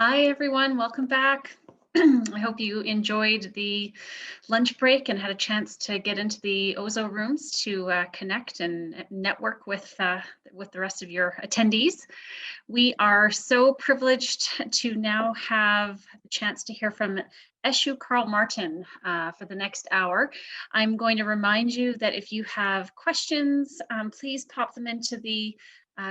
Hi, everyone. Welcome back. I hope you enjoyed the lunch break and had a chance to get into the Ozo rooms to connect and network with the rest of your attendees. We are so privileged to now have the chance to hear from Eshu Carl Martin for the next hour. I'm going to remind you that if you have questions, please pop them into the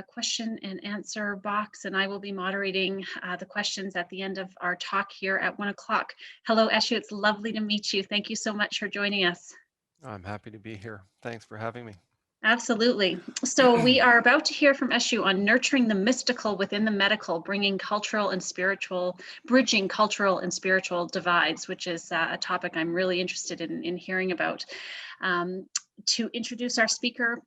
question and answer box, and I will be moderating the questions at the end of our talk here at 1 o'clock. Hello, Eshu. It's lovely to meet you. Thank you so much for joining us. I'm happy to be here. Thanks for having me. Absolutely. So we are about to hear from Eshu on nurturing the mystical within the medical, bringing cultural and spiritual, bridging cultural and spiritual divides, which is a topic I'm really interested in hearing about. To introduce our speaker,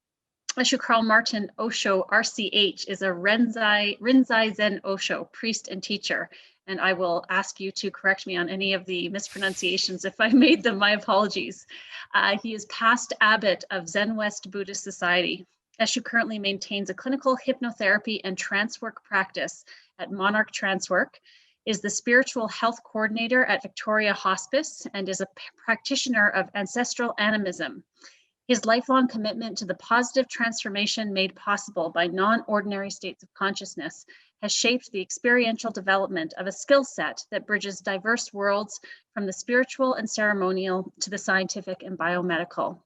Eshu Carl Martin Osho, RCH, is a Rinzai Zen Osho, priest and teacher. And I will ask you to correct me on any of the mispronunciations if I made them. My apologies. He is past abbot of Zen West Buddhist Society. Eshu currently maintains a clinical hypnotherapy and trance work practice at Monarch Trance Work, is the spiritual health coordinator at Victoria Hospice, and is a practitioner of ancestral animism. His lifelong commitment to the positive transformation made possible by non-ordinary states of consciousness has shaped the experiential development of a skill set that bridges diverse worlds from the spiritual and ceremonial to the scientific and biomedical.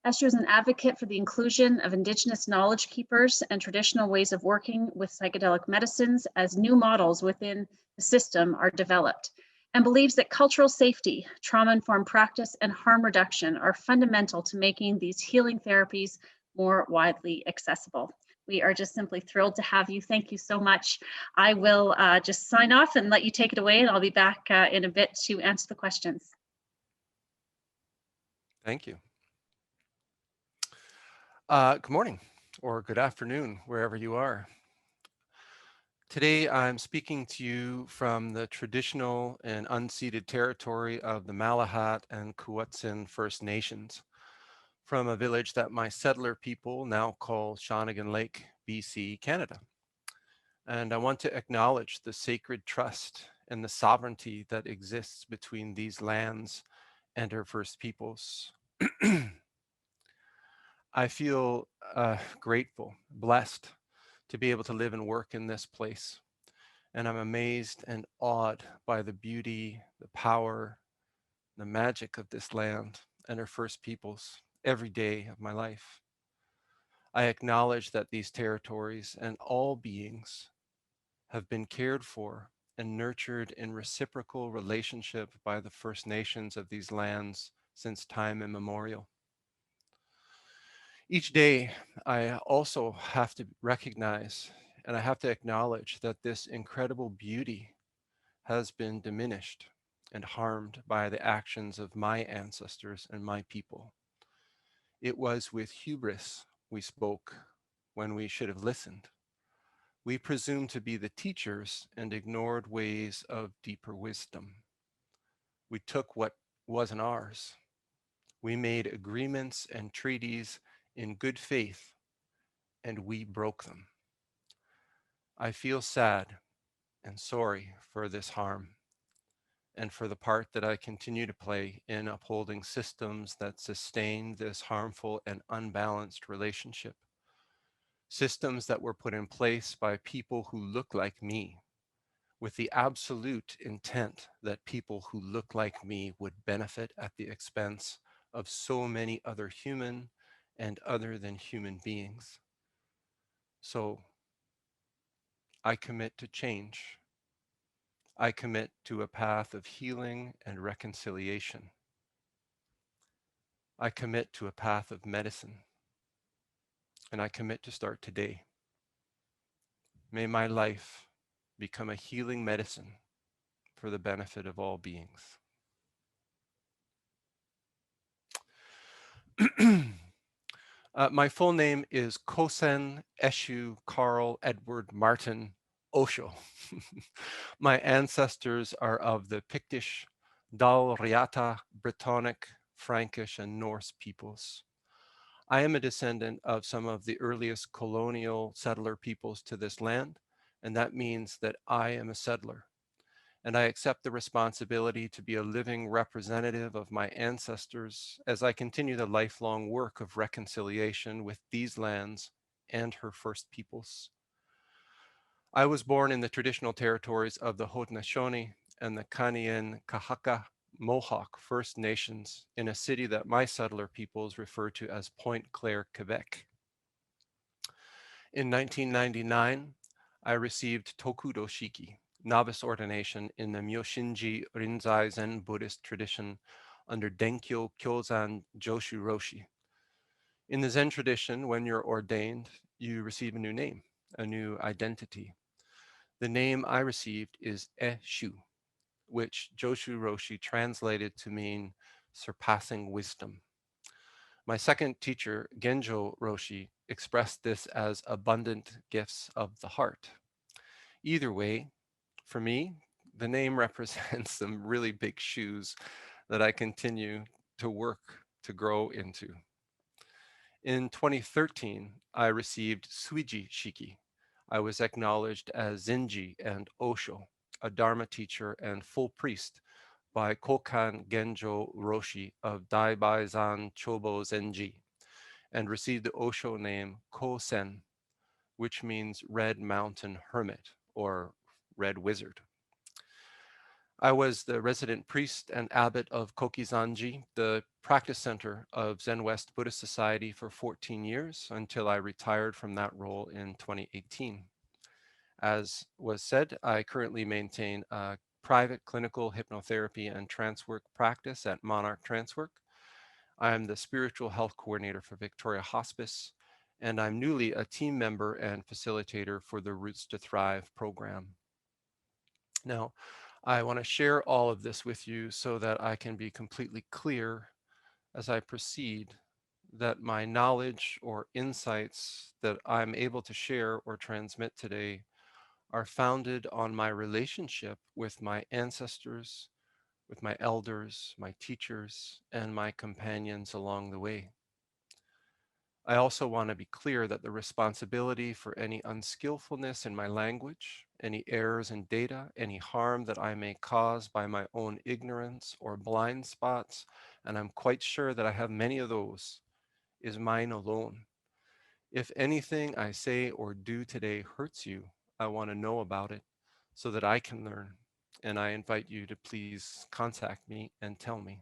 Eshu is an advocate for the inclusion of Indigenous knowledge keepers and traditional ways of working with psychedelic medicines as new models within the system are developed, and believes that cultural safety, trauma-informed practice, and harm reduction are fundamental to making these healing therapies more widely accessible. We are just simply thrilled to have you. Thank you so much. I will just sign off and let you take it away, and I'll be back in a bit to answer the questions. Thank you. Good morning or good afternoon, wherever you are. Today, I'm speaking to you from the traditional and unceded territory of the Malahat and Kuwatsin First Nations, from a village that my settler people now call Shawnigan Lake, BC, Canada. And I want to acknowledge the sacred trust and the sovereignty that exists between these lands and our First Peoples. I feel grateful, blessed to be able to live and work in this place. And I'm amazed and awed by the beauty, the power, the magic of this land and our First Peoples every day of my life. I acknowledge that these territories and all beings have been cared for and nurtured in reciprocal relationship by the First Nations of these lands since time immemorial. Each day, I also have to recognize and I have to acknowledge that this incredible beauty has been diminished and harmed by the actions of my ancestors and my people. It was with hubris we spoke when we should have listened. We presumed to be the teachers and ignored ways of deeper wisdom. We took what wasn't ours. We made agreements and treaties in good faith, and we broke them. I feel sad and sorry for this harm and for the part that I continue to play in upholding systems that sustain this harmful and unbalanced relationship. Systems that were put in place by people who look like me, with the absolute intent that people who look like me would benefit at the expense of so many other human and other than human beings. So I commit to change. I commit to a path of healing and reconciliation. I commit to a path of medicine, and I commit to start today. May my life become a healing medicine for the benefit of all beings. My full name is Kosen Eshu Carl Edward Martin Osho. My ancestors are of the Pictish, Dalriata, Brittonic, Frankish, and Norse peoples. I am a descendant of some of the earliest colonial settler peoples to this land, and that means that I am a settler. and I accept the responsibility to be a living representative of my ancestors as I continue the lifelong work of reconciliation with these lands and her first peoples. I was born in the traditional territories of the Haudenosaunee and the Kanien'kehá:ka Kahaka Mohawk First Nations in a city that my settler peoples refer to as Pointe Claire, Quebec. In 1999, I received Tokudo Shiki, novice ordination in the Myoshinji Rinzai Zen Buddhist tradition under Denkyo Kyozan Joshu Roshi. In the Zen tradition, when you're ordained, you receive a new name, a new identity. The name I received is Eshu, which Joshu Roshi translated to mean surpassing wisdom. My second teacher, Genjo Roshi, expressed this as abundant gifts of the heart. Either way, for me, the name represents some really big shoes that I continue to work to grow into. In 2013, I received Suiji Shiki. I was acknowledged as Zenji and Osho, a Dharma teacher and full priest by Kokan Genjo Roshi of Daibaizan Chobo Zenji, and received the Osho name Kosen, which means Red Mountain Hermit or Red Wizard. I was the resident priest and abbot of Kokizanji, the practice center of Zen West Buddhist Society, for 14 years until I retired from that role in 2018. As was said, I currently maintain a private clinical hypnotherapy and trance work practice at Monarch Trance Work. I'm the spiritual health coordinator for Victoria Hospice, and I'm newly a team member and facilitator for the Roots to Thrive program. Now, I want to share all of this with you so that I can be completely clear as I proceed that my knowledge or insights that I'm able to share or transmit today are founded on my relationship with my ancestors, with my elders, my teachers, and my companions along the way. I also want to be clear that the responsibility for any unskillfulness in my language, any errors in data, any harm that I may cause by my own ignorance or blind spots, and I'm quite sure that I have many of those, is mine alone. If anything I say or do today hurts you, I want to know about it so that I can learn. And I invite you to please contact me and tell me.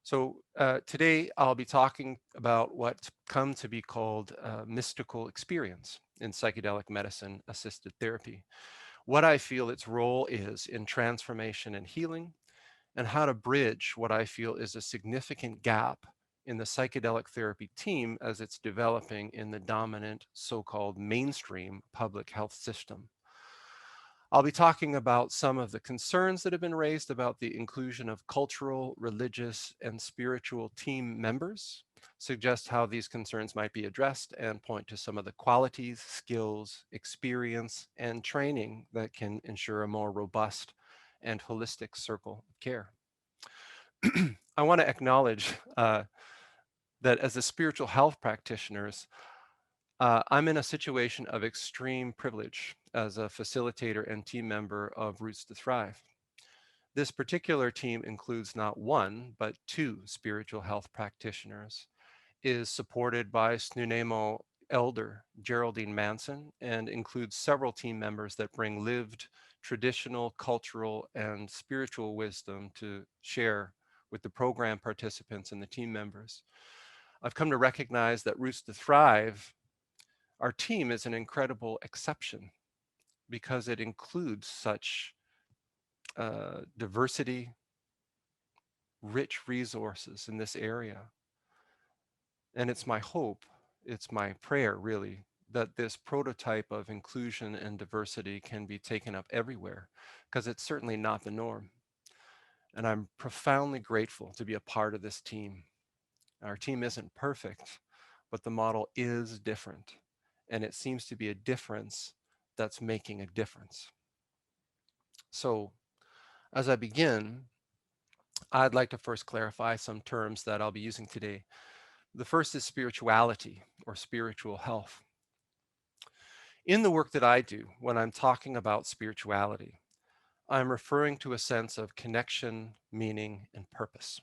So today I'll be talking about what's come to be called mystical experience in psychedelic medicine assisted therapy, what I feel its role is in transformation and healing, and how to bridge what I feel is a significant gap in the psychedelic therapy team as it's developing in the dominant so-called mainstream public health system. I'll be talking about some of the concerns that have been raised about the inclusion of cultural, religious, and spiritual team members, suggest how these concerns might be addressed, and point to some of the qualities, skills, experience, and training that can ensure a more robust and holistic circle of care. I want to acknowledge that as a spiritual health practitioners, I'm in a situation of extreme privilege as a facilitator and team member of Roots to Thrive. This particular team includes not one, but two spiritual health practitioners, is supported by Snuneymuxw elder Geraldine Manson, and includes several team members that bring lived traditional, cultural, and spiritual wisdom to share with the program participants and the team members. I've come to recognize that Roots to Thrive, our team, is an incredible exception because it includes such diversity, rich resources in this area. And it's my hope, it's my prayer really, that this prototype of inclusion and diversity can be taken up everywhere, because it's certainly not the norm. And I'm profoundly grateful to be a part of this team. Our team isn't perfect, but the model is different. And it seems to be a difference that's making a difference. So, as I begin, I'd like to first clarify some terms that I'll be using today. The first is spirituality or spiritual health. In the work that I do, when I'm talking about spirituality, I'm referring to a sense of connection, meaning, and purpose.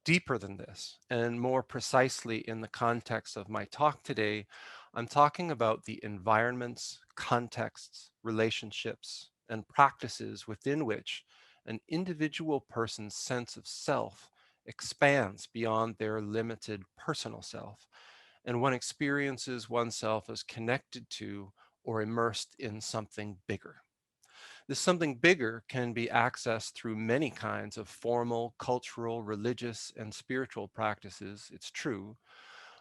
Deeper than this, and more precisely in the context of my talk today, I'm talking about the environments, contexts, relationships, and practices within which an individual person's sense of self expands beyond their limited personal self, and one experiences oneself as connected to or immersed in something bigger. This something bigger can be accessed through many kinds of formal, cultural, religious, and spiritual practices, it's true,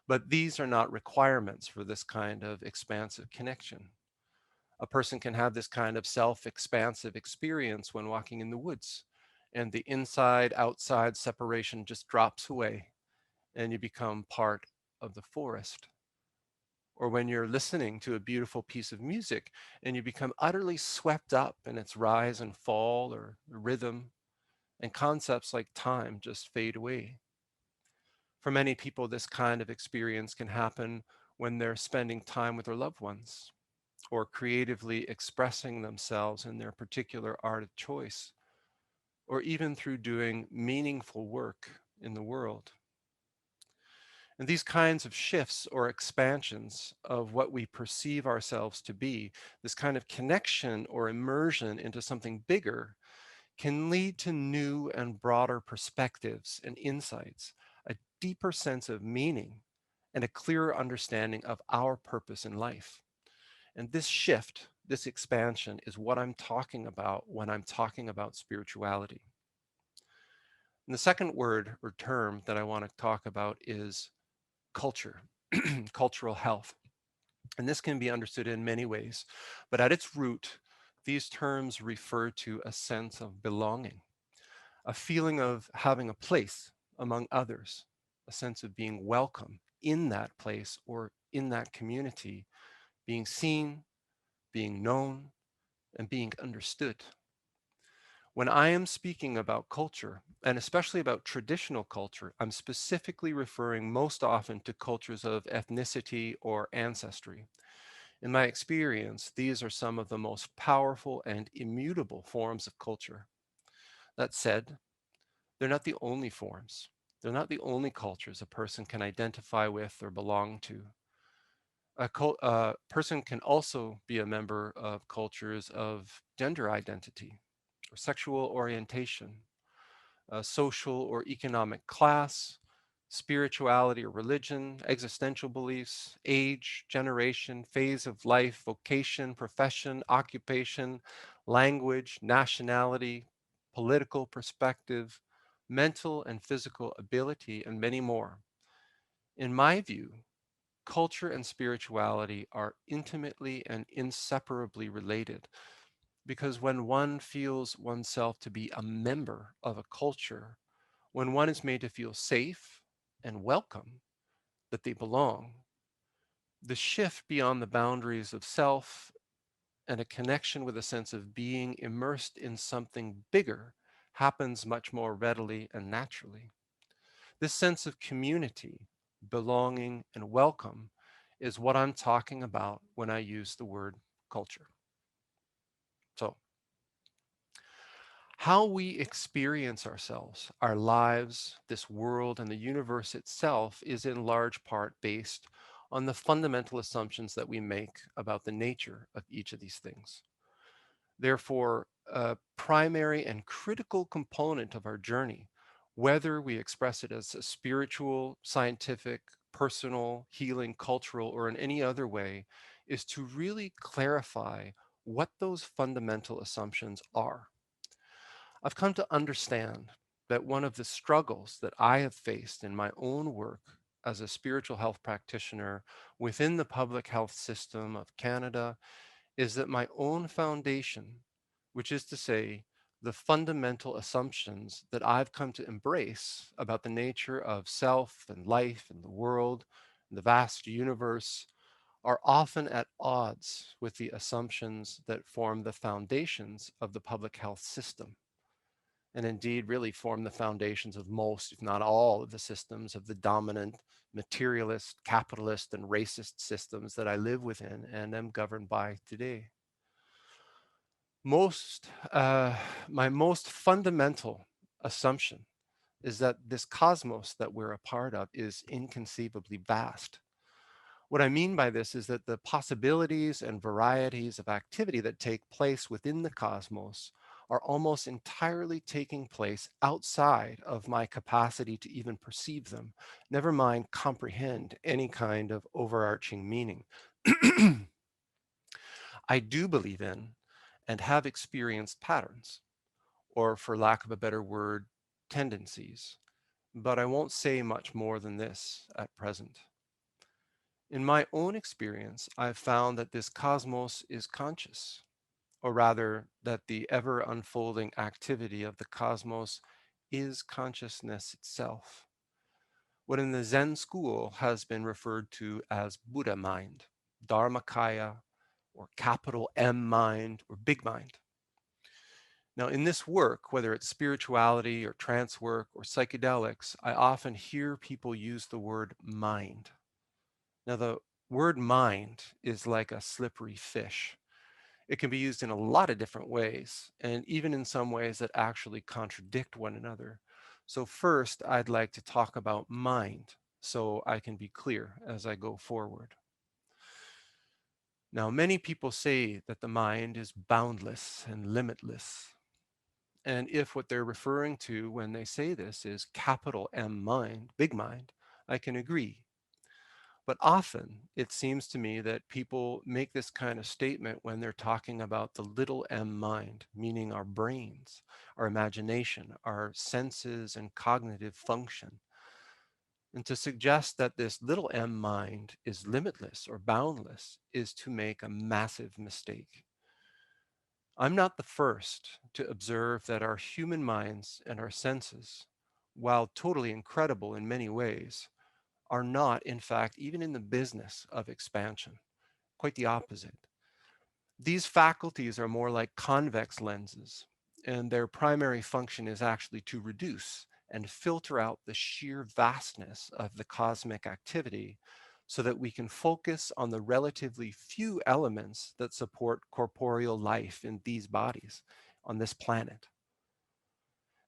but these are not requirements for this kind of expansive connection. A person can have this kind of self expansive experience when walking in the woods, and the inside outside separation just drops away, and you become part of the forest. Or when you're listening to a beautiful piece of music and you become utterly swept up in its rise and fall or rhythm, and concepts like time just fade away. For many people, this kind of experience can happen when they're spending time with their loved ones or creatively expressing themselves in their particular art of choice, or even through doing meaningful work in the world. And these kinds of shifts or expansions of what we perceive ourselves to be, this kind of connection or immersion into something bigger, can lead to new and broader perspectives and insights, a deeper sense of meaning, and a clearer understanding of our purpose in life. And this shift, this expansion, is what I'm talking about when I'm talking about spirituality. And the second word or term that I want to talk about is culture, cultural health. And this can be understood in many ways, but at its root, these terms refer to a sense of belonging, a feeling of having a place among others, a sense of being welcome in that place or in that community, being seen, being known, and being understood. When I am speaking about culture, and especially about traditional culture, I'm specifically referring most often to cultures of ethnicity or ancestry. In my experience, these are some of the most powerful and immutable forms of culture. That said, they're not the only forms. They're not the only cultures a person can identify with or belong to. A person can also be a member of cultures of gender identity or sexual orientation, social or economic class, spirituality or religion, existential beliefs, age, generation, phase of life, vocation, profession, occupation, language, nationality, political perspective, mental and physical ability, and many more. In my view, culture and spirituality are intimately and inseparably related because when one feels oneself to be a member of a culture, when one is made to feel safe and welcome, that they belong, the shift beyond the boundaries of self and a connection with a sense of being immersed in something bigger happens much more readily and naturally. This sense of community, belonging, and welcome is what I'm talking about when I use the word culture. So, how we experience ourselves, our lives, this world, and the universe itself is in large part based on the fundamental assumptions that we make about the nature of each of these things. Therefore, a primary and critical component of our journey, whether we express it as a spiritual, scientific, personal, healing, cultural, or in any other way, is to really clarify what those fundamental assumptions are. I've come to understand that one of the struggles that I have faced in my own work as a spiritual health practitioner within the public health system of Canada is that my own foundation, which is to say, the fundamental assumptions that I've come to embrace about the nature of self and life and the world and the vast universe, are often at odds with the assumptions that form the foundations of the public health system, and indeed really form the foundations of most, if not all, of the systems of the dominant materialist, capitalist, and racist systems that I live within and am governed by today. Most, my most fundamental assumption is that this cosmos that we're a part of is inconceivably vast. What I mean by this is that the possibilities and varieties of activity that take place within the cosmos are almost entirely taking place outside of my capacity to even perceive them, never mind comprehend any kind of overarching meaning. I do believe in and have experienced patterns, or for lack of a better word, tendencies, but I won't say much more than this at present. In my own experience, I've found that this cosmos is conscious, or rather, that the ever unfolding activity of the cosmos is consciousness itself. What in the Zen school has been referred to as Buddha mind, Dharmakaya, or capital M mind, or big mind. Now, in this work, whether it's spirituality or trance work or psychedelics, I often hear people use the word mind. Now, the word mind is like a slippery fish. It can be used in a lot of different ways, and even in some ways that actually contradict one another. So, first, I'd like to talk about mind so I can be clear as I go forward. Now, many people say that the mind is boundless and limitless. And if what they're referring to when they say this is capital M mind, big mind, I can agree. But often it seems to me that people make this kind of statement when they're talking about the little m mind, meaning our brains, our imagination, our senses, and cognitive function. And to suggest that this little m mind is limitless or boundless is to make a massive mistake. I'm not the first to observe that our human minds and our senses, while totally incredible in many ways, are not, in fact, even in the business of expansion. Quite the opposite. These faculties are more like convex lenses, and their primary function is actually to reduce and filter out the sheer vastness of the cosmic activity so that we can focus on the relatively few elements that support corporeal life in these bodies on this planet.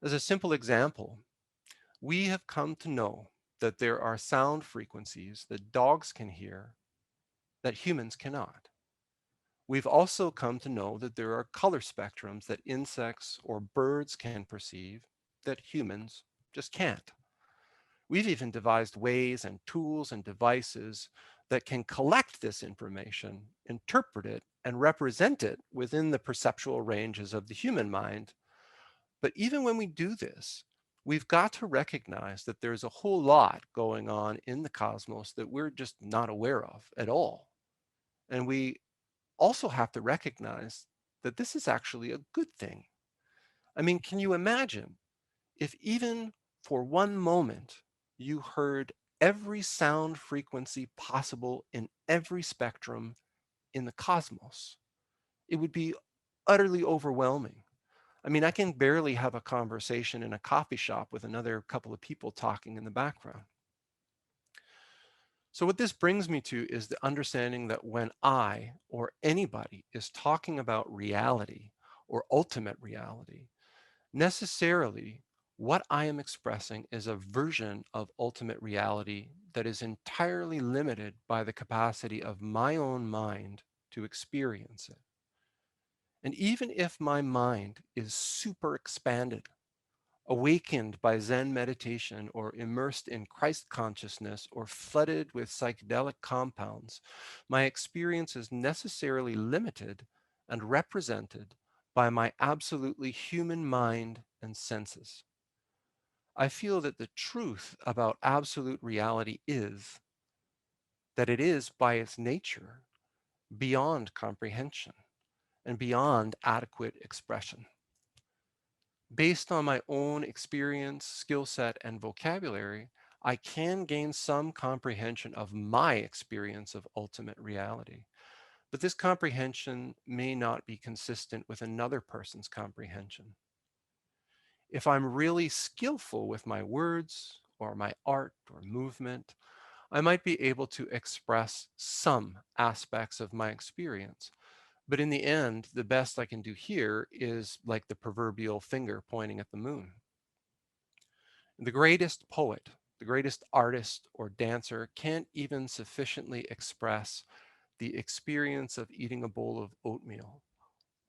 As a simple example, we have come to know that there are sound frequencies that dogs can hear that humans cannot. We've also come to know that there are color spectrums that insects or birds can perceive that humans just can't. We've even devised ways and tools and devices that can collect this information, interpret it, and represent it within the perceptual ranges of the human mind. But even when we do this, we've got to recognize that there's a whole lot going on in the cosmos that we're just not aware of at all. And we also have to recognize that this is actually a good thing. I mean, can you imagine if even for one moment you heard every sound frequency possible in every spectrum in the cosmos? It would be utterly overwhelming. I mean, I can barely have a conversation in a coffee shop with another couple of people talking in the background. So, what this brings me to is the understanding that when I or anybody is talking about reality or ultimate reality, necessarily what I am expressing is a version of ultimate reality that is entirely limited by the capacity of my own mind to experience it. And even if my mind is super expanded, awakened by Zen meditation, or immersed in Christ consciousness, or flooded with psychedelic compounds, my experience is necessarily limited and represented by my absolutely human mind and senses. I feel that the truth about absolute reality is that it is, by its nature, beyond comprehension and beyond adequate expression. Based on my own experience, skill set, and vocabulary, I can gain some comprehension of my experience of ultimate reality. But this comprehension may not be consistent with another person's comprehension. If I'm really skillful with my words or my art or movement, I might be able to express some aspects of my experience. But in the end, the best I can do here is like the proverbial finger pointing at the moon. The greatest poet, the greatest artist or dancer can't even sufficiently express the experience of eating a bowl of oatmeal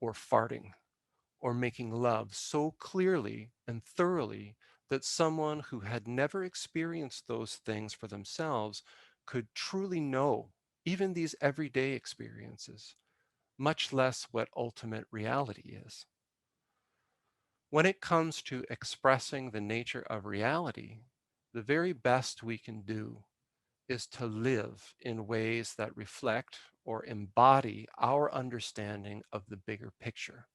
or farting or making love so clearly and thoroughly that someone who had never experienced those things for themselves could truly know even these everyday experiences, much less what ultimate reality is. When it comes to expressing the nature of reality, the very best we can do is to live in ways that reflect or embody our understanding of the bigger picture.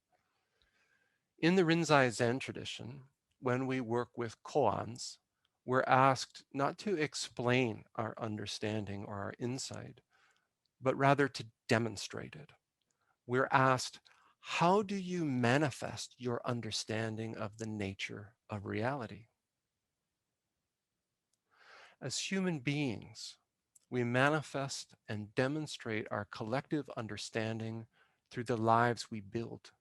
In the Rinzai Zen tradition, when we work with koans, we're asked not to explain our understanding or our insight, but rather to demonstrate it. We're asked, how do you manifest your understanding of the nature of reality? As human beings, we manifest and demonstrate our collective understanding through the lives we build,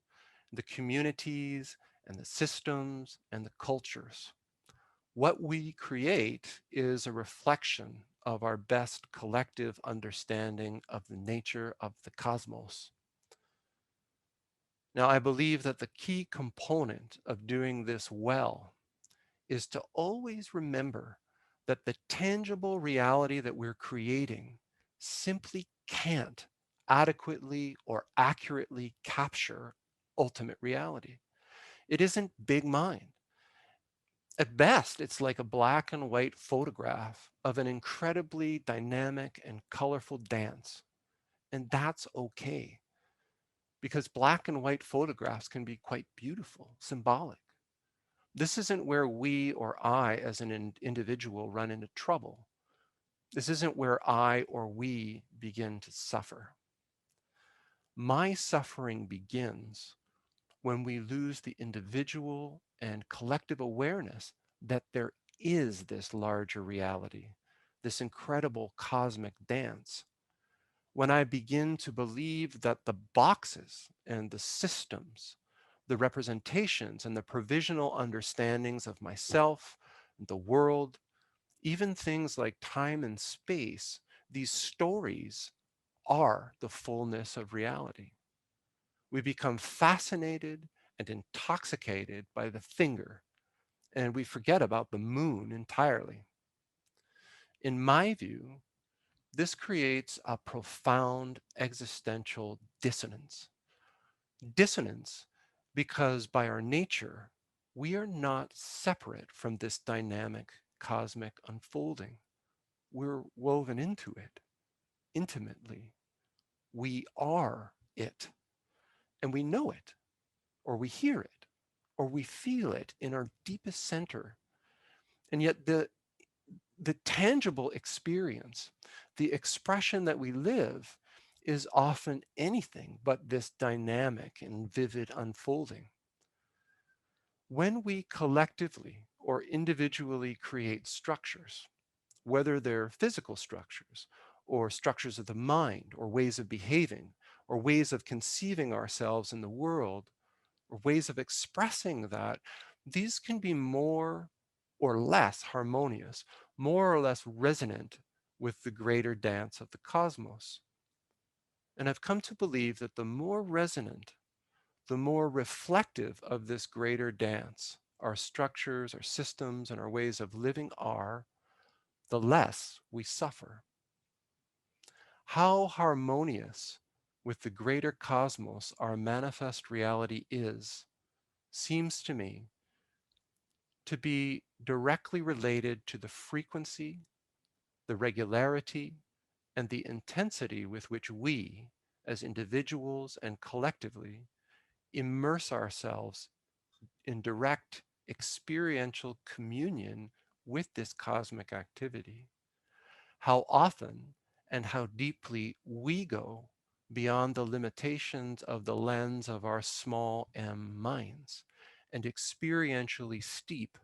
the communities and the systems and the cultures. What we create is a reflection of our best collective understanding of the nature of the cosmos. Now, I believe that the key component of doing this well is to always remember that the tangible reality that we're creating simply can't adequately or accurately capture ultimate reality. It isn't big mind. At best, it's like a black and white photograph of an incredibly dynamic and colorful dance. And that's okay because black and white photographs can be quite beautiful, symbolic. This isn't where we or I as an individual run into trouble. This isn't where I or we begin to suffer. My suffering begins when we lose the individual and collective awareness that there is this larger reality, this incredible cosmic dance. When I begin to believe that the boxes and the systems, the representations and the provisional understandings of myself, the world, even things like time and space, these stories are the fullness of reality. We become fascinated and intoxicated by the finger, and we forget about the moon entirely. In my view, this creates a profound existential dissonance. Dissonance because by our nature, we are not separate from this dynamic cosmic unfolding. We're woven into it intimately. We are it, and we know it, or we hear it, or we feel it in our deepest center. And yet, the tangible experience, the expression that we live, is often anything but this dynamic and vivid unfolding. When we collectively or individually create structures, whether they're physical structures or structures of the mind or ways of behaving or ways of conceiving ourselves in the world or ways of expressing that, these can be more or less harmonious, more or less resonant with the greater dance of the cosmos. And I've come to believe that the more resonant, the more reflective of this greater dance our structures, our systems, and our ways of living are, the less we suffer. How harmonious with the greater cosmos our manifest reality is seems to me to be directly related to the frequency, the regularity, and the intensity with which we, as individuals and collectively, immerse ourselves in direct experiential communion with this cosmic activity. How often and how deeply we go beyond the limitations of the lens of our small m minds and experientially steep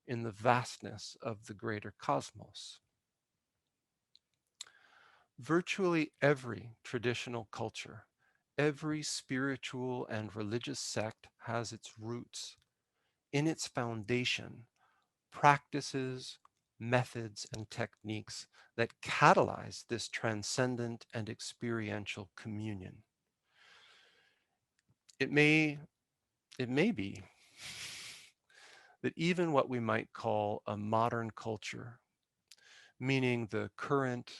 in the vastness of the greater cosmos. Virtually every traditional culture Every spiritual and religious sect has its roots in its foundation, practices, methods, and techniques that catalyze this transcendent and experiential communion. It may, it may be that even what we might call a modern culture, meaning the current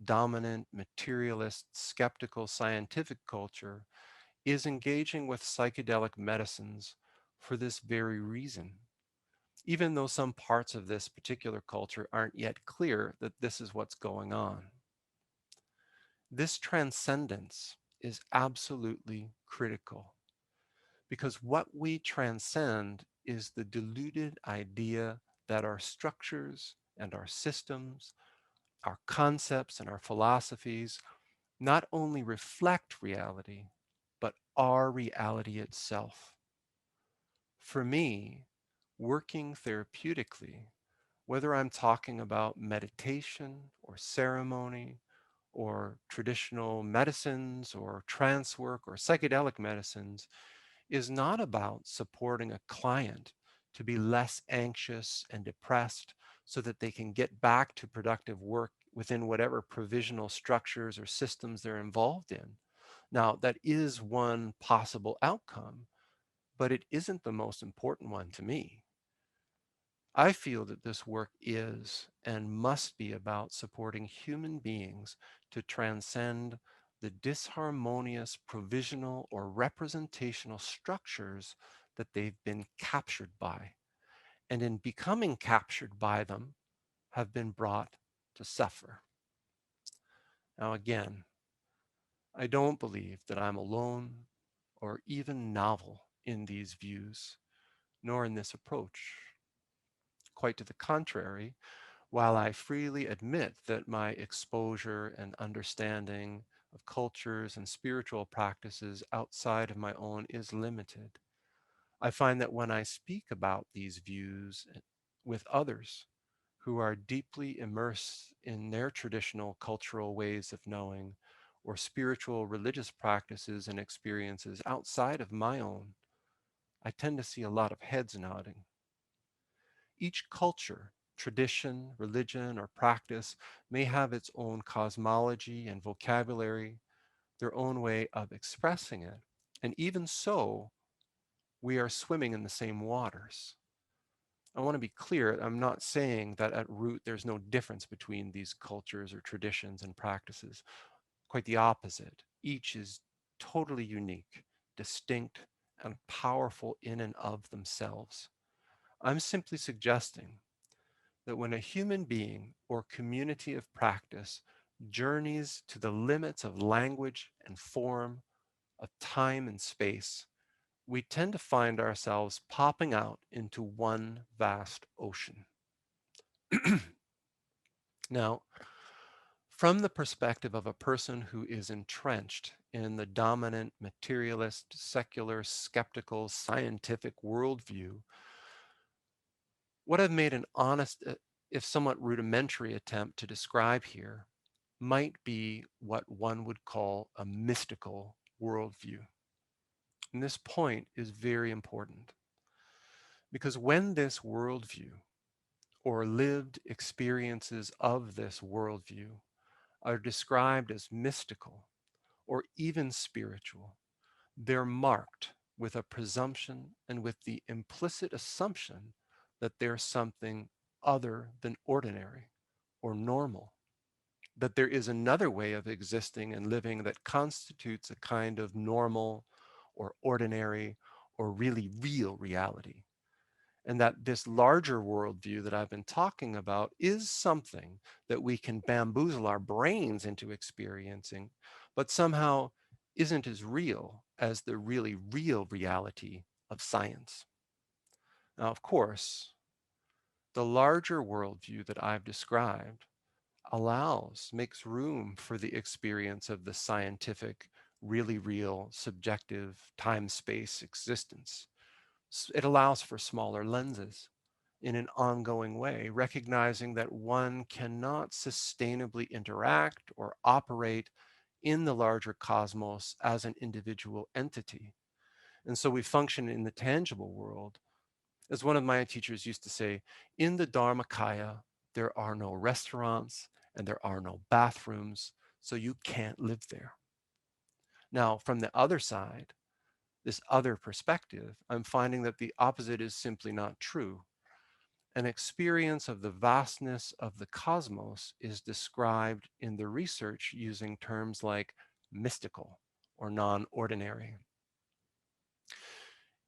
dominant materialist skeptical scientific culture, is engaging with psychedelic medicines for this very reason, even though some parts of this particular culture aren't yet clear that this is what's going on. This transcendence is absolutely critical because what we transcend is the deluded idea that our structures and our systems, our concepts and our philosophies not only reflect reality, but are reality itself. For me, working therapeutically, whether I'm talking about meditation or ceremony or traditional medicines or trance work or psychedelic medicines, is not about supporting a client to be less anxious and depressed so that they can get back to productive work within whatever provisional structures or systems they're involved in. Now, that is one possible outcome, but it isn't the most important one to me. I feel that this work is and must be about supporting human beings to transcend the disharmonious provisional or representational structures that they've been captured by, and in becoming captured by them, have been brought to suffer. Now, again, I don't believe that I'm alone or even novel in these views, nor in this approach. Quite to the contrary, while I freely admit that my exposure and understanding of cultures and spiritual practices outside of my own is limited, I find that when I speak about these views with others who are deeply immersed in their traditional cultural ways of knowing or spiritual religious practices and experiences outside of my own, I tend to see a lot of heads nodding. Each culture, tradition, religion, or practice may have its own cosmology and vocabulary, their own way of expressing it. And even so, we are swimming in the same waters. I want to be clear, I'm not saying that at root there's no difference between these cultures or traditions and practices. Quite the opposite. Each is totally unique, distinct, and powerful in and of themselves. I'm simply suggesting that when a human being or community of practice journeys to the limits of language and form, of time and space, we tend to find ourselves popping out into one vast ocean. Now, from the perspective of a person who is entrenched in the dominant materialist, secular, skeptical, scientific worldview, what I've made an honest, if somewhat rudimentary attempt to describe here might be what one would call a mystical worldview. And this point is very important because when this worldview or lived experiences of this worldview are described as mystical or even spiritual, they're marked with a presumption and with the implicit assumption that there's something other than ordinary or normal, that there is another way of existing and living that constitutes a kind of normal or ordinary or really real reality. And that this larger worldview that I've been talking about is something that we can bamboozle our brains into experiencing, but somehow isn't as real as the really real reality of science. Now, of course, the larger worldview that I've described makes room for the experience of the scientific, really real, subjective time space existence. It allows for smaller lenses in an ongoing way, recognizing that one cannot sustainably interact or operate in the larger cosmos as an individual entity. And so we function in the tangible world. As one of my teachers used to say, in the Dharmakaya, there are no restaurants and there are no bathrooms, so you can't live there. Now, from the other side, this other perspective, I'm finding that the opposite is simply not true. An experience of the vastness of the cosmos is described in the research using terms like mystical or non ordinary.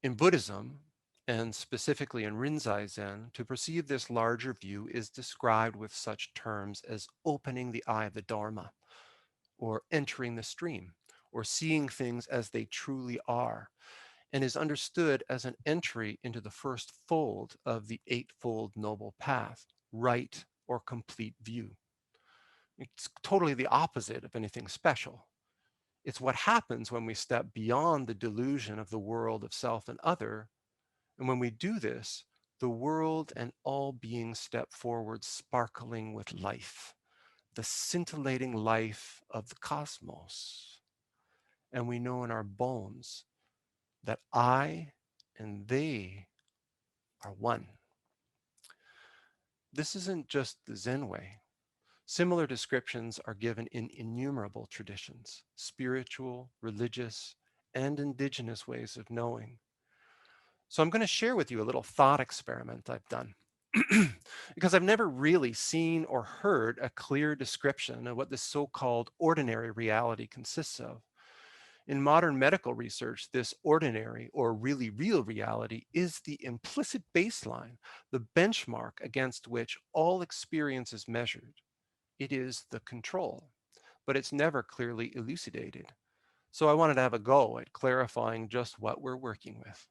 In Buddhism, and specifically in Rinzai Zen, to perceive this larger view is described with such terms as opening the eye of the Dharma, or entering the stream, or seeing things as they truly are, and is understood as an entry into the first fold of the Eightfold Noble Path, right or complete view. It's totally the opposite of anything special. It's what happens when we step beyond the delusion of the world of self and other. And when we do this, the world and all beings step forward sparkling with life, the scintillating life of the cosmos. And we know in our bones that I and they are one. This isn't just the Zen way. Similar descriptions are given in innumerable traditions, spiritual, religious, and indigenous ways of knowing. So I'm going to share with you a little thought experiment I've done. Because I've never really seen or heard a clear description of what this so called ordinary reality consists of. In modern medical research, this ordinary or really real reality is the implicit baseline, the benchmark against which all experience is measured. It is the control, but it's never clearly elucidated. So I wanted to have a go at clarifying just what we're working with.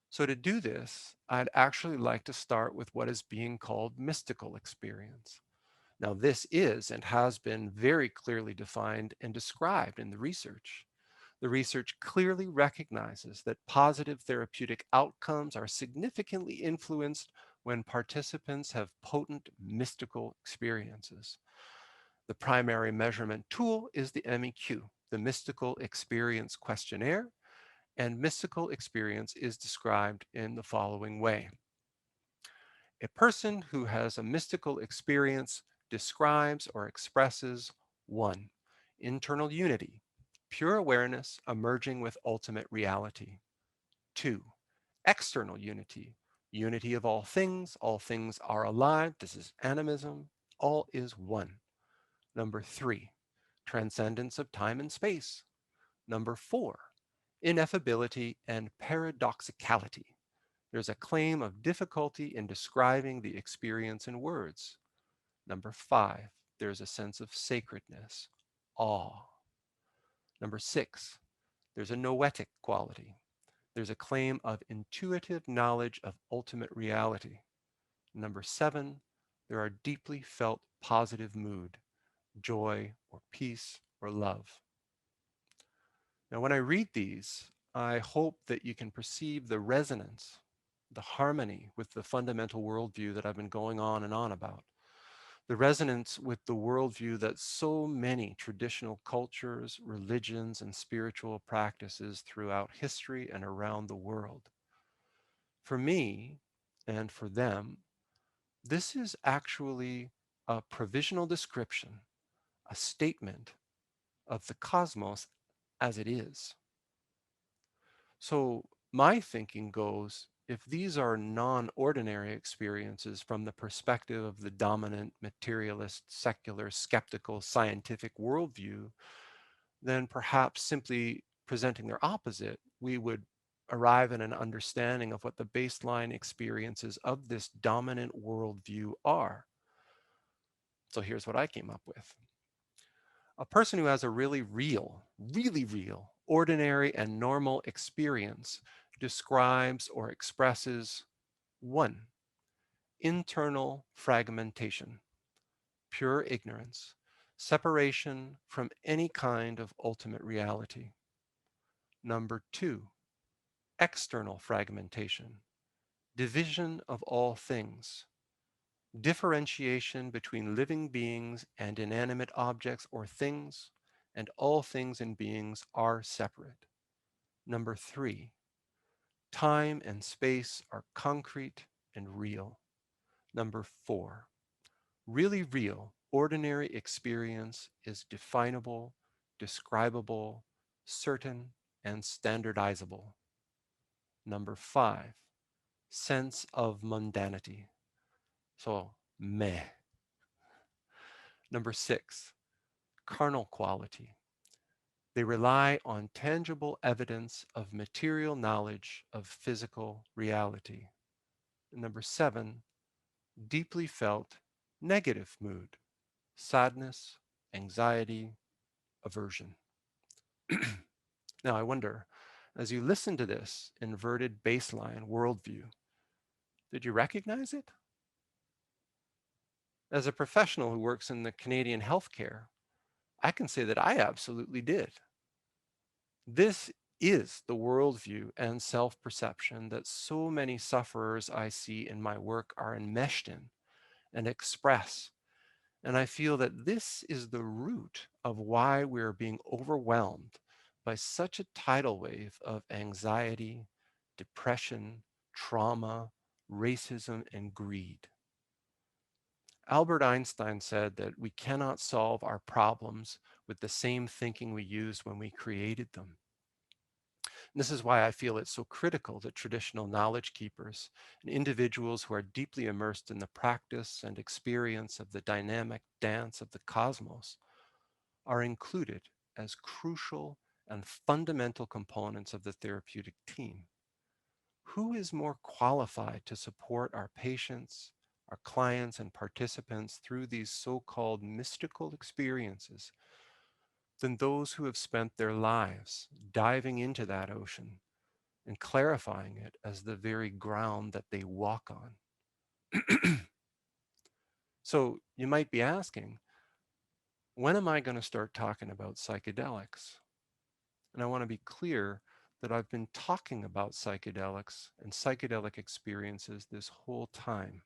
So to do this, I'd actually like to start with what is being called mystical experience. Now, this is and has been very clearly defined and described in the research. The research clearly recognizes that positive therapeutic outcomes are significantly influenced when participants have potent mystical experiences. The primary measurement tool is the MEQ, the Mystical Experience Questionnaire, and mystical experience is described in the following way. A person who has a mystical experience describes or expresses 1. Internal unity, pure awareness emerging with ultimate reality. 2. External unity, unity of all things are alive, this is animism, all is one. Number 3, transcendence of time and space. Number 4, ineffability and paradoxicality. There's a claim of difficulty in describing the experience in words. Number 5, there's a sense of sacredness, awe. Number 6, there's a noetic quality. There's a claim of intuitive knowledge of ultimate reality. Number 7, there are deeply felt positive mood, joy or peace or love. Now, when I read these, I hope that you can perceive the resonance, the harmony with the fundamental worldview that I've been going on and on about. The resonance with the worldview that so many traditional cultures, religions, and spiritual practices throughout history and around the world. For me, and for them, this is actually a provisional description, a statement of the cosmos as it is. So my thinking goes, if these are non-ordinary experiences from the perspective of the dominant materialist, secular, skeptical, scientific worldview, then perhaps simply presenting their opposite, we would arrive at an understanding of what the baseline experiences of this dominant worldview are. So here's what I came up with. A person who has a really real, ordinary and normal experience describes or expresses 1. Internal fragmentation, pure ignorance, separation from any kind of ultimate reality. Number 2, external fragmentation, division of all things, differentiation between living beings and inanimate objects or things, and all things and beings are separate. Number 3, time and space are concrete and real. Number 4, really real, ordinary experience is definable, describable, certain, and standardizable. Number 5, sense of mundanity. So, meh. Number 6, carnal quality. They rely on tangible evidence of material knowledge of physical reality. Number 7, deeply felt negative mood, sadness, anxiety, aversion. Now, I wonder, as you listen to this inverted baseline worldview, did you recognize it? As a professional who works in the Canadian healthcare, I can say that I absolutely did. This is the worldview and self perception that so many sufferers I see in my work are enmeshed in and express. And I feel that this is the root of why we're being overwhelmed by such a tidal wave of anxiety, depression, trauma, racism, and greed. Albert Einstein said that we cannot solve our problems with the same thinking we used when we created them. And this is why I feel it's so critical that traditional knowledge keepers and individuals who are deeply immersed in the practice and experience of the dynamic dance of the cosmos are included as crucial and fundamental components of the therapeutic team. Who is more qualified to support our patients, our clients, and participants through these so called mystical experiences than those who have spent their lives diving into that ocean and clarifying it as the very ground that they walk on? So you might be asking, when am I going to start talking about psychedelics? And I want to be clear that I've been talking about psychedelics and psychedelic experiences this whole time.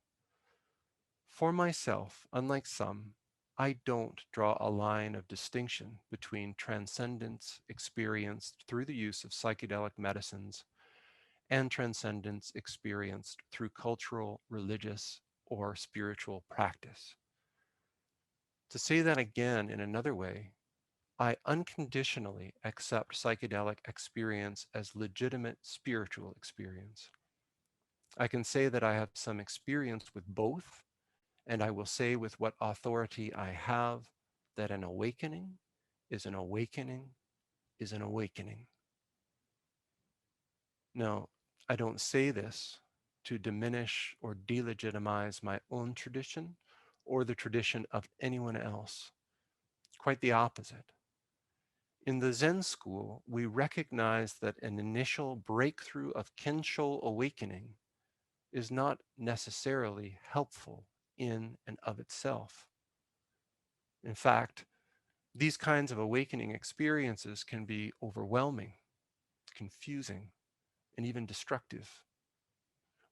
For myself, unlike some, I don't draw a line of distinction between transcendence experienced through the use of psychedelic medicines and transcendence experienced through cultural, religious, or spiritual practice. To say that again in another way, I unconditionally accept psychedelic experience as legitimate spiritual experience. I can say that I have some experience with both, and I will say with what authority I have that an awakening is an awakening is an awakening. Now, I don't say this to diminish or delegitimize my own tradition or the tradition of anyone else. Quite the opposite. In the Zen school, we recognize that an initial breakthrough of Kensho awakening is not necessarily helpful in and of itself. In fact, these kinds of awakening experiences can be overwhelming, confusing, and even destructive.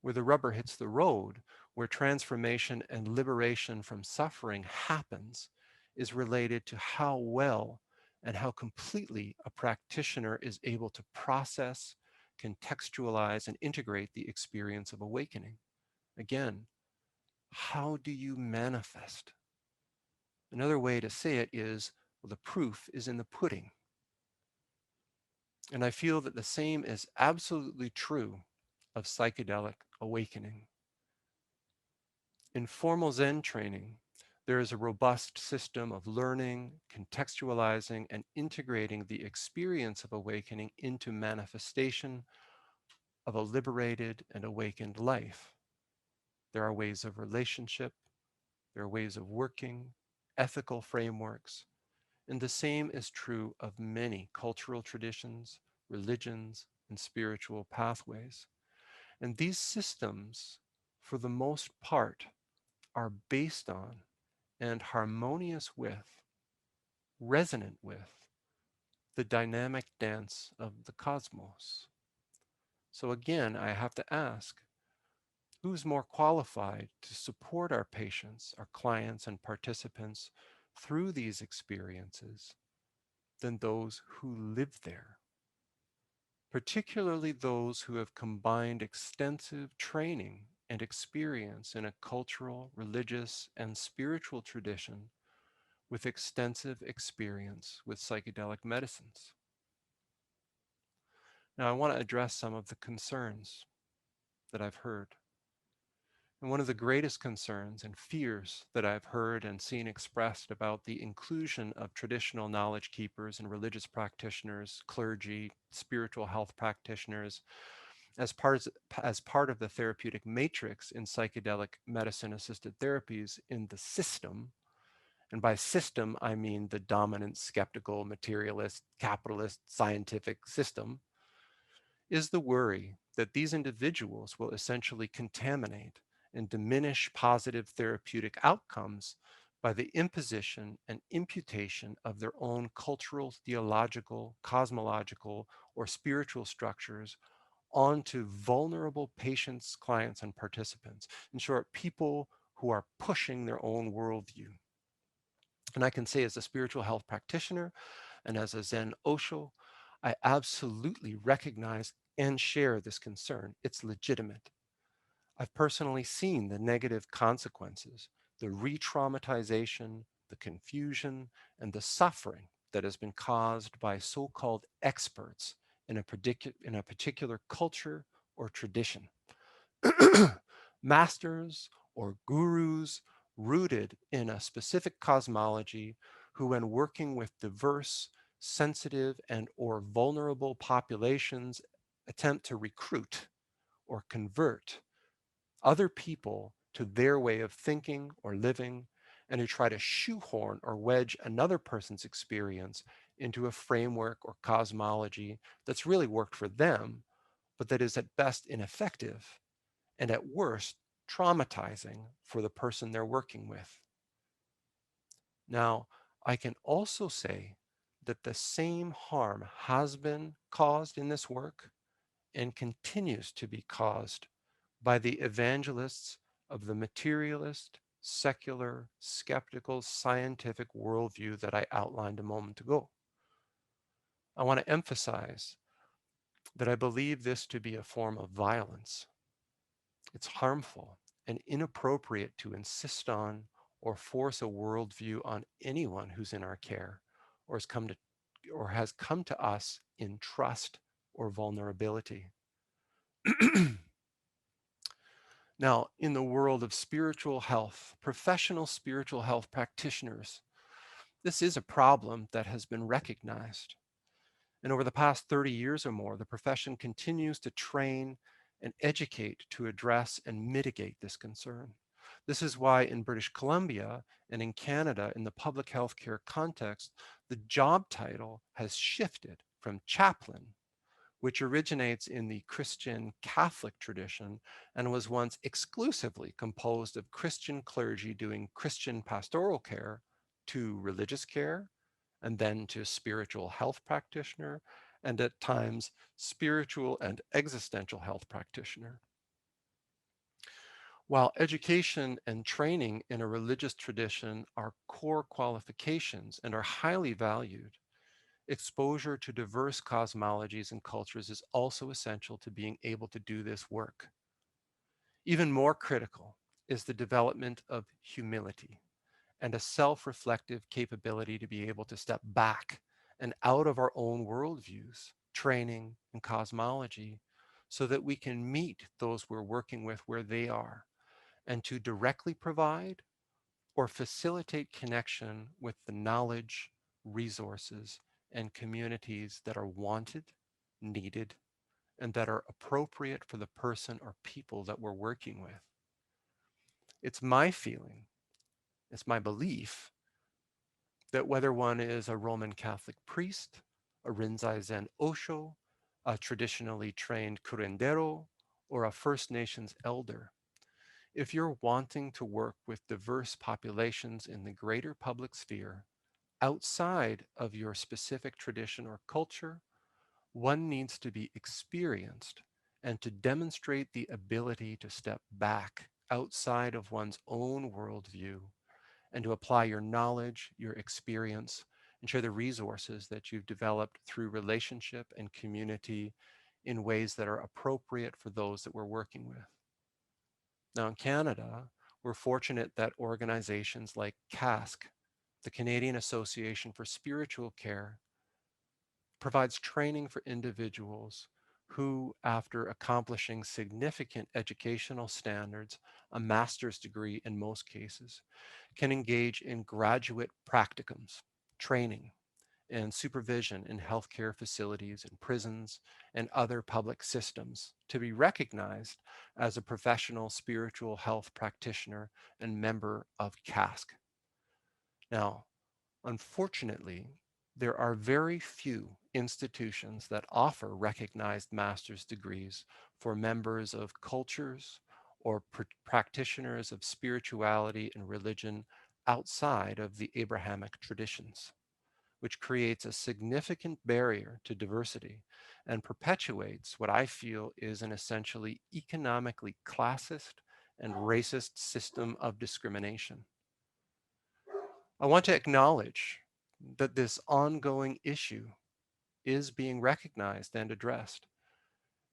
Where the rubber hits the road, where transformation and liberation from suffering happens, is related to how well and how completely a practitioner is able to process, contextualize, and integrate the experience of awakening. Again, how do you manifest? Another way to say it is, well, the proof is in the pudding. And I feel that the same is absolutely true of psychedelic awakening. In formal Zen training, there is a robust system of learning, contextualizing, and integrating the experience of awakening into manifestation of a liberated and awakened life. There are ways of relationship, there are ways of working, ethical frameworks, and the same is true of many cultural traditions, religions, and spiritual pathways. And these systems, for the most part, are based on and harmonious with, resonant with, the dynamic dance of the cosmos. So again, I have to ask, who's more qualified to support our patients, our clients, and participants through these experiences? than those who live there, particularly those who have combined extensive training and experience in a cultural, religious, and spiritual tradition with extensive experience with psychedelic medicines. Now, I want to address some of the concerns that I've heard. And one of the greatest concerns and fears that I've heard and seen expressed about the inclusion of traditional knowledge keepers and religious practitioners, clergy, spiritual health practitioners as part of the therapeutic matrix in psychedelic medicine assisted therapies in the system. And by system, I mean the dominant, skeptical, materialist, capitalist, scientific system, is the worry that these individuals will essentially contaminate and diminish positive therapeutic outcomes by the imposition and imputation of their own cultural, theological, cosmological, or spiritual structures onto vulnerable patients, clients, and participants. In short, people who are pushing their own worldview. And I can say, as a spiritual health practitioner and as a Zen Osho, I absolutely recognize and share this concern. It's legitimate. I've personally seen the negative consequences, the re traumatization, the confusion, and the suffering that has been caused by so called experts in a particular culture or tradition. Masters or gurus rooted in a specific cosmology who, when working with diverse, sensitive, and or vulnerable populations, attempt to recruit or convert other people to their way of thinking or living, and who try to shoehorn or wedge another person's experience into a framework or cosmology that's really worked for them, but that is at best ineffective and at worst traumatizing for the person they're working with. Now, I can also say that the same harm has been caused in this work and continues to be caused by the evangelists of the materialist, secular, skeptical, scientific worldview that I outlined a moment ago. I want to emphasize that I believe this to be a form of violence. It's harmful and inappropriate to insist on or force a worldview on anyone who's in our care or has come to us in trust or vulnerability. Now, in the world of spiritual health, professional spiritual health practitioners, this is a problem that has been recognized. And over the past 30 years or more, the profession continues to train and educate to address and mitigate this concern. This is why in British Columbia and in Canada, in the public healthcare context, the job title has shifted from chaplain, which originates in the Christian Catholic tradition and was once exclusively composed of Christian clergy doing Christian pastoral care, to religious care, and then to spiritual health practitioner, and at times spiritual and existential health practitioner. While education and training in a religious tradition are core qualifications and are highly valued, exposure to diverse cosmologies and cultures is also essential to being able to do this work. Even more critical is the development of humility and a self reflective capability to be able to step back and out of our own worldviews, training, and cosmology so that we can meet those we're working with where they are and to directly provide or facilitate connection with the knowledge, resources, and communities that are wanted, needed, and that are appropriate for the person or people that we're working with. It's my feeling, it's my belief that whether one is a Roman Catholic priest, a Rinzai Zen Osho, a traditionally trained curandero, or a First Nations elder, if you're wanting to work with diverse populations in the greater public sphere outside of your specific tradition or culture, one needs to be experienced and to demonstrate the ability to step back outside of one's own worldview and to apply your knowledge, your experience, and share the resources that you've developed through relationship and community in ways that are appropriate for those that we're working with. Now, in Canada, we're fortunate that organizations like CASC, the Canadian Association for Spiritual Care, provides training for individuals who, after accomplishing significant educational standards, a master's degree in most cases, can engage in graduate practicums, training, and supervision in healthcare facilities and prisons and other public systems to be recognized as a professional spiritual health practitioner and member of CASC. Now, unfortunately, there are very few institutions that offer recognized master's degrees for members of cultures or practitioners of spirituality and religion outside of the Abrahamic traditions, which creates a significant barrier to diversity and perpetuates what I feel is an essentially economically classist and racist system of discrimination. I want to acknowledge that this ongoing issue is being recognized and addressed.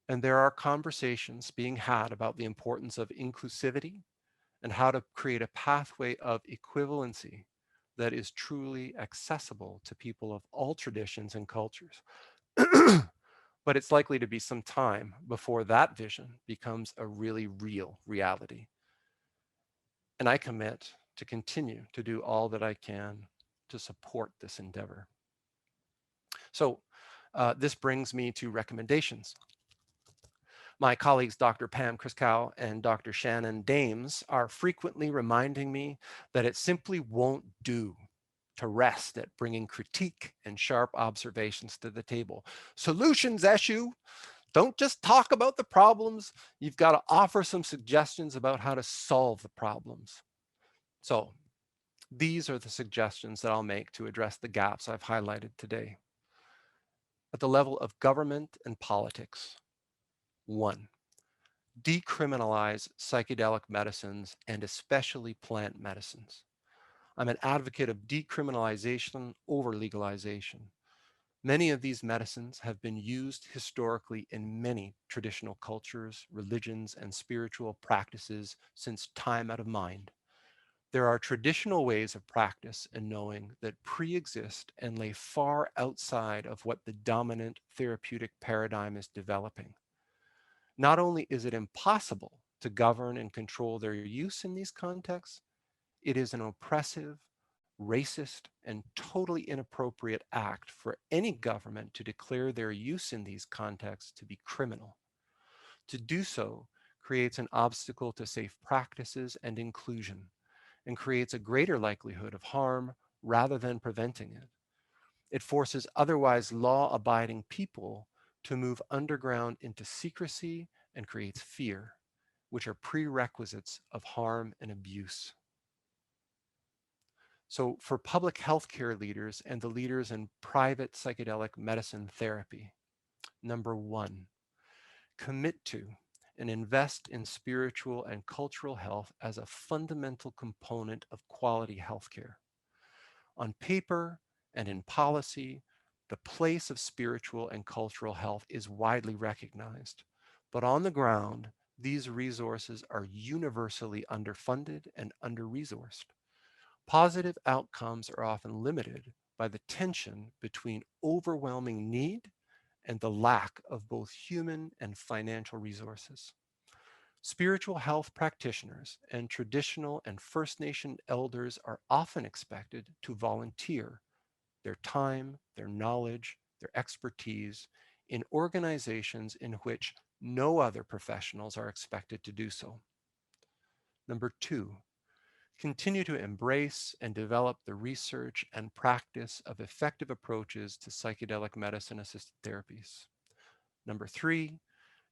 And there are conversations being had about the importance of inclusivity and how to create a pathway of equivalency that is truly accessible to people of all traditions and cultures. But it's likely to be some time before that vision becomes a really real reality. And I commit to continue to do all that I can to support this endeavor. So this brings me to recommendations. My colleagues, Dr. Pam Kriskow and Dr. Shannon Dames, are frequently reminding me that it simply won't do to rest at bringing critique and sharp observations to the table. Solutions, Eshu. Don't just talk about the problems. You've got to offer some suggestions about how to solve the problems. So these are the suggestions that I'll make to address the gaps I've highlighted today. At the level of government and politics, 1, decriminalize psychedelic medicines and especially plant medicines. I'm an advocate of decriminalization over legalization. Many of these medicines have been used historically in many traditional cultures, religions, and spiritual practices since time out of mind. There are traditional ways of practice and knowing that pre-exist and lay far outside of what the dominant therapeutic paradigm is developing. Not only is it impossible to govern and control their use in these contexts, it is an oppressive, racist, and totally inappropriate act for any government to declare their use in these contexts to be criminal. To do so creates an obstacle to safe practices and inclusion, and creates a greater likelihood of harm rather than preventing it. It forces otherwise law-abiding people to move underground into secrecy and creates fear, which are prerequisites of harm and abuse. So for public healthcare leaders and the leaders in private psychedelic medicine therapy, number 1, commit to and invest in spiritual and cultural health as a fundamental component of quality healthcare. On paper and in policy, the place of spiritual and cultural health is widely recognized. But on the ground, these resources are universally underfunded and under-resourced. Positive outcomes are often limited by the tension between overwhelming need and the lack of both human and financial resources. Spiritual health practitioners and traditional and First Nation elders are often expected to volunteer their time, their knowledge, their expertise in organizations in which no other professionals are expected to do so. Number 2, continue to embrace and develop the research and practice of effective approaches to psychedelic medicine assisted therapies. Number 3,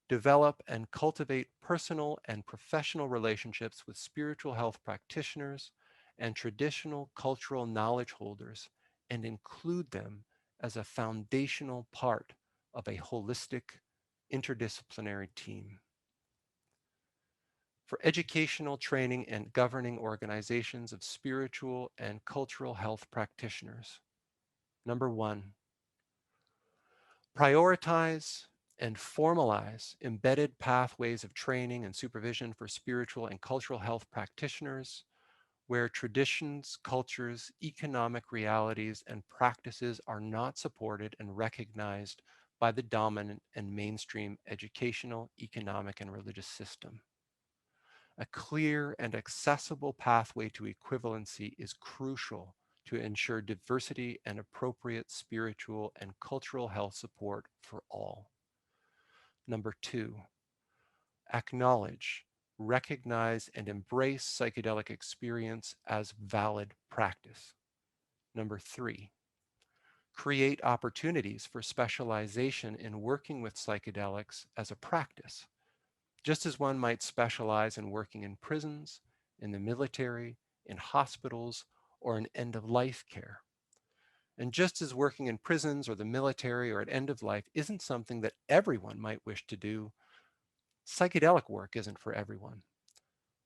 develop and cultivate personal and professional relationships with spiritual health practitioners and traditional cultural knowledge holders and include them as a foundational part of a holistic, interdisciplinary team. For educational training and governing organizations of spiritual and cultural health practitioners, Number one, prioritize and formalize embedded pathways of training and supervision for spiritual and cultural health practitioners where traditions, cultures, economic realities, and practices are not supported and recognized by the dominant and mainstream educational, economic, and religious system. A clear and accessible pathway to equivalency is crucial to ensure diversity and appropriate spiritual and cultural health support for all. Number two, acknowledge, recognize, and embrace psychedelic experience as valid practice. Number three, create opportunities for specialization in working with psychedelics as a practice, just as one might specialize in working in prisons, in the military, in hospitals, or in end of life care. And just as working in prisons or the military or at end of life isn't something that everyone might wish to do, psychedelic work isn't for everyone.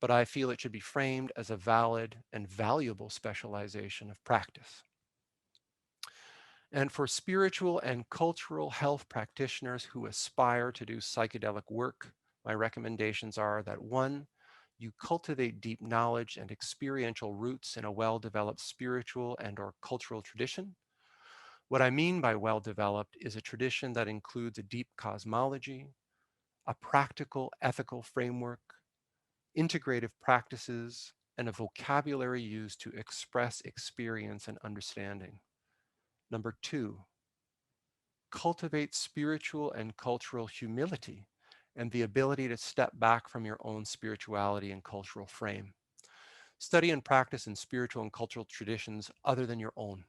But I feel it should be framed as a valid and valuable specialization of practice. And for spiritual and cultural health practitioners who aspire to do psychedelic work, my recommendations are that one, you cultivate deep knowledge and experiential roots in a well-developed spiritual and or cultural tradition. What I mean by well-developed is a tradition that includes a deep cosmology, a practical ethical framework, integrative practices, and a vocabulary used to express experience and understanding. Number two, cultivate spiritual and cultural humility and the ability to step back from your own spirituality and cultural frame. Study and practice in spiritual and cultural traditions other than your own,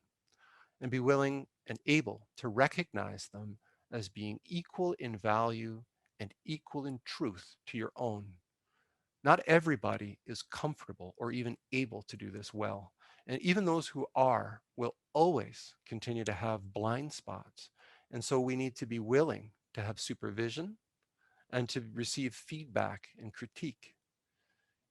and be willing and able to recognize them as being equal in value and equal in truth to your own. Not everybody is comfortable or even able to do this well. And even those who are will always continue to have blind spots. And so we need to be willing to have supervision and to receive feedback and critique.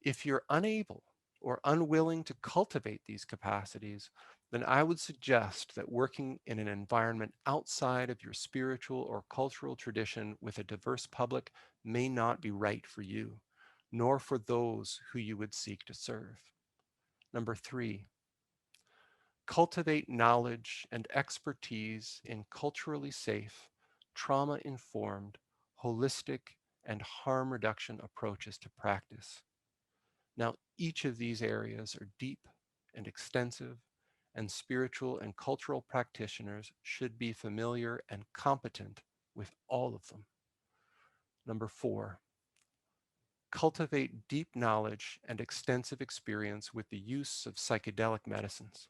If you're unable or unwilling to cultivate these capacities, then I would suggest that working in an environment outside of your spiritual or cultural tradition with a diverse public may not be right for you, nor for those who you would seek to serve. Number three, cultivate knowledge and expertise in culturally safe, trauma informed, holistic, and harm reduction approaches to practice. Now, each of these areas are deep and extensive, and spiritual and cultural practitioners should be familiar and competent with all of them. Number four, cultivate deep knowledge and extensive experience with the use of psychedelic medicines.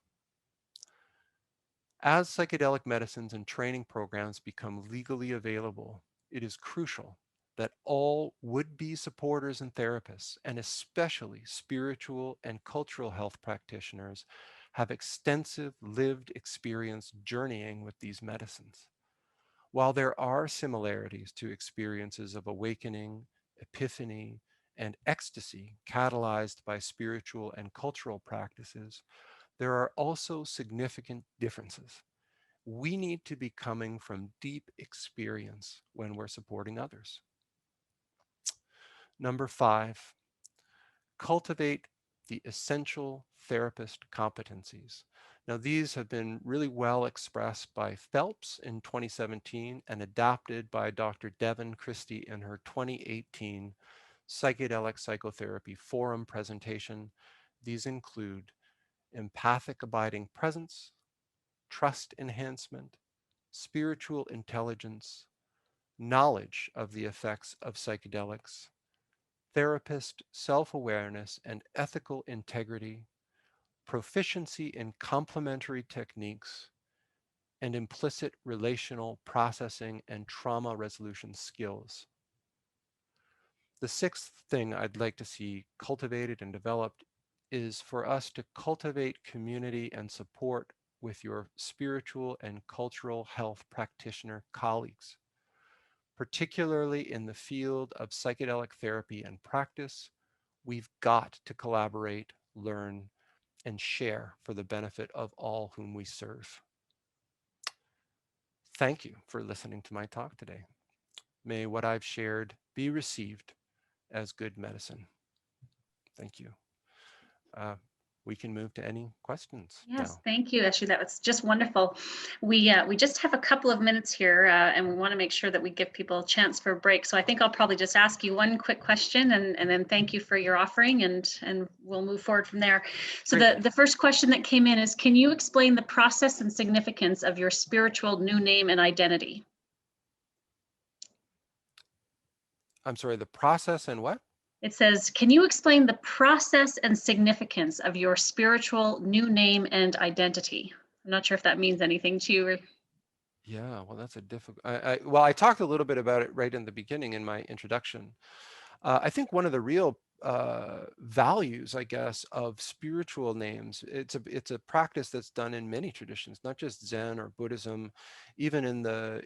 As psychedelic medicines and training programs become legally available, it is crucial that all would-be supporters and therapists, and especially spiritual and cultural health practitioners, have extensive lived experience journeying with these medicines. While there are similarities to experiences of awakening, epiphany, and ecstasy catalyzed by spiritual and cultural practices, there are also significant differences. We need to be coming from deep experience when we're supporting others. Number five, cultivate the essential therapist competencies. Now, these have been really well expressed by Phelps in 2017 and adapted by Dr. Devon Christie in her 2018 Psychedelic Psychotherapy Forum presentation. These include empathic abiding presence, trust enhancement, spiritual intelligence, knowledge of the effects of psychedelics, therapist self-awareness and ethical integrity, proficiency in complementary techniques, and implicit relational processing and trauma resolution skills. The sixth thing I'd like to see cultivated and developed is for us to cultivate community and support with your spiritual and cultural health practitioner colleagues, particularly in the field of psychedelic therapy and practice. We've got to collaborate, learn, and share for the benefit of all whom we serve. thank you for listening to my talk today. May what I've shared be received as good medicine. Thank you. Uh, we can move to any questions Yes, now. thank you, Eshu. That was just wonderful. We just have a couple of minutes here, and we want to make sure that we give people a chance for a break. So I think I'll probably just ask you one quick question, and then thank you for your offering, and we'll move forward from there. So Great. the first question that came in is, can you explain the process and significance of your spiritual new name and identity? I'm sorry, the process and what? It says, can you explain the process and significance of your spiritual new name and identity? I'm not sure if that means anything to you. Or... Yeah, well, that's a difficult. Well, I talked a little bit about it right in the beginning in my introduction. I think one of the real values, I guess, of spiritual names, it's a practice that's done in many traditions, not just Zen or Buddhism, even in the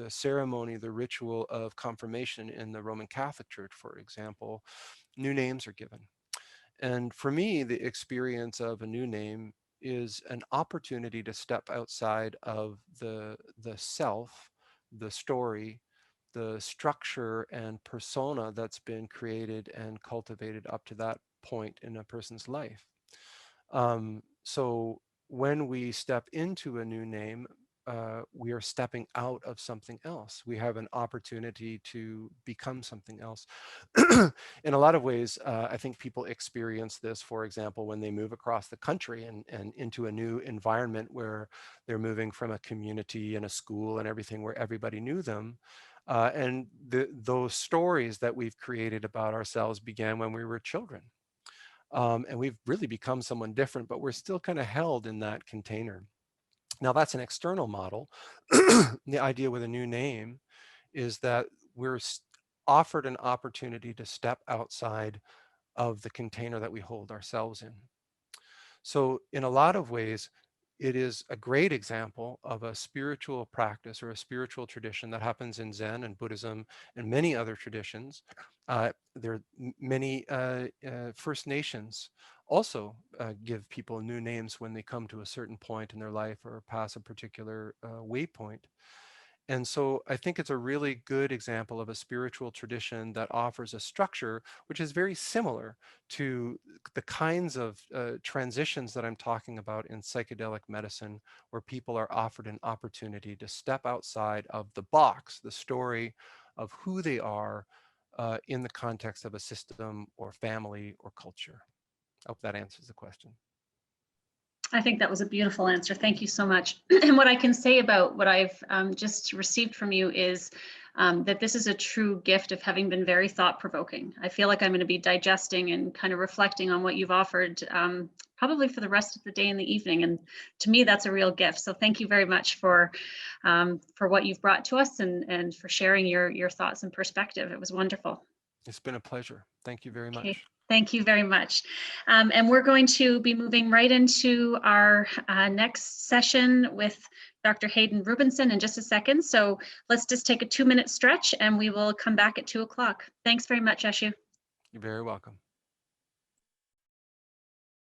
ceremony, the ritual of confirmation in the Roman Catholic Church, for example, new names are given. And for me, the experience of a new name is an opportunity to step outside of the self, the story, the structure and persona that's been created and cultivated up to that point in a person's life. So when we step into a new name, we are stepping out of something else. We have an opportunity to become something else. In a lot of ways, I think people experience this, for example, when they move across the country and into a new environment where they're moving from a community and a school and everything where everybody knew them. And those stories that we've created about ourselves began when we were children. And we've really become someone different, but we're still kind of held in that container. Now, that's an external model. The idea with a new name is that we're offered an opportunity to step outside of the container that we hold ourselves in. So, in a lot of ways, it is a great example of a spiritual practice or a spiritual tradition that happens in Zen and Buddhism and many other traditions. There are many First Nations also give people new names when they come to a certain point in their life or pass a particular waypoint. And so I think it's a really good example of a spiritual tradition that offers a structure which is very similar to the kinds of transitions that I'm talking about in psychedelic medicine, where people are offered an opportunity to step outside of the box, the story of who they are in the context of a system or family or culture. I hope that answers the question. I think that was a beautiful answer. Thank you so much. And what I can say about what I've just received from you is that this is a true gift of having been very thought-provoking. I feel like I'm going to be digesting and kind of reflecting on what you've offered probably for the rest of the day and the evening. And to me, that's a real gift. So thank you very much for what you've brought to us and for sharing your thoughts and perspective. It was wonderful. It's been a pleasure. Thank you very Okay. much. Thank you very much. And we're going to be moving right into our next session with Dr. Hayden Rubinson in just a second. So let's just take a 2-minute stretch and we will come back at 2 o'clock. Thanks very much, Eshu. You're very welcome.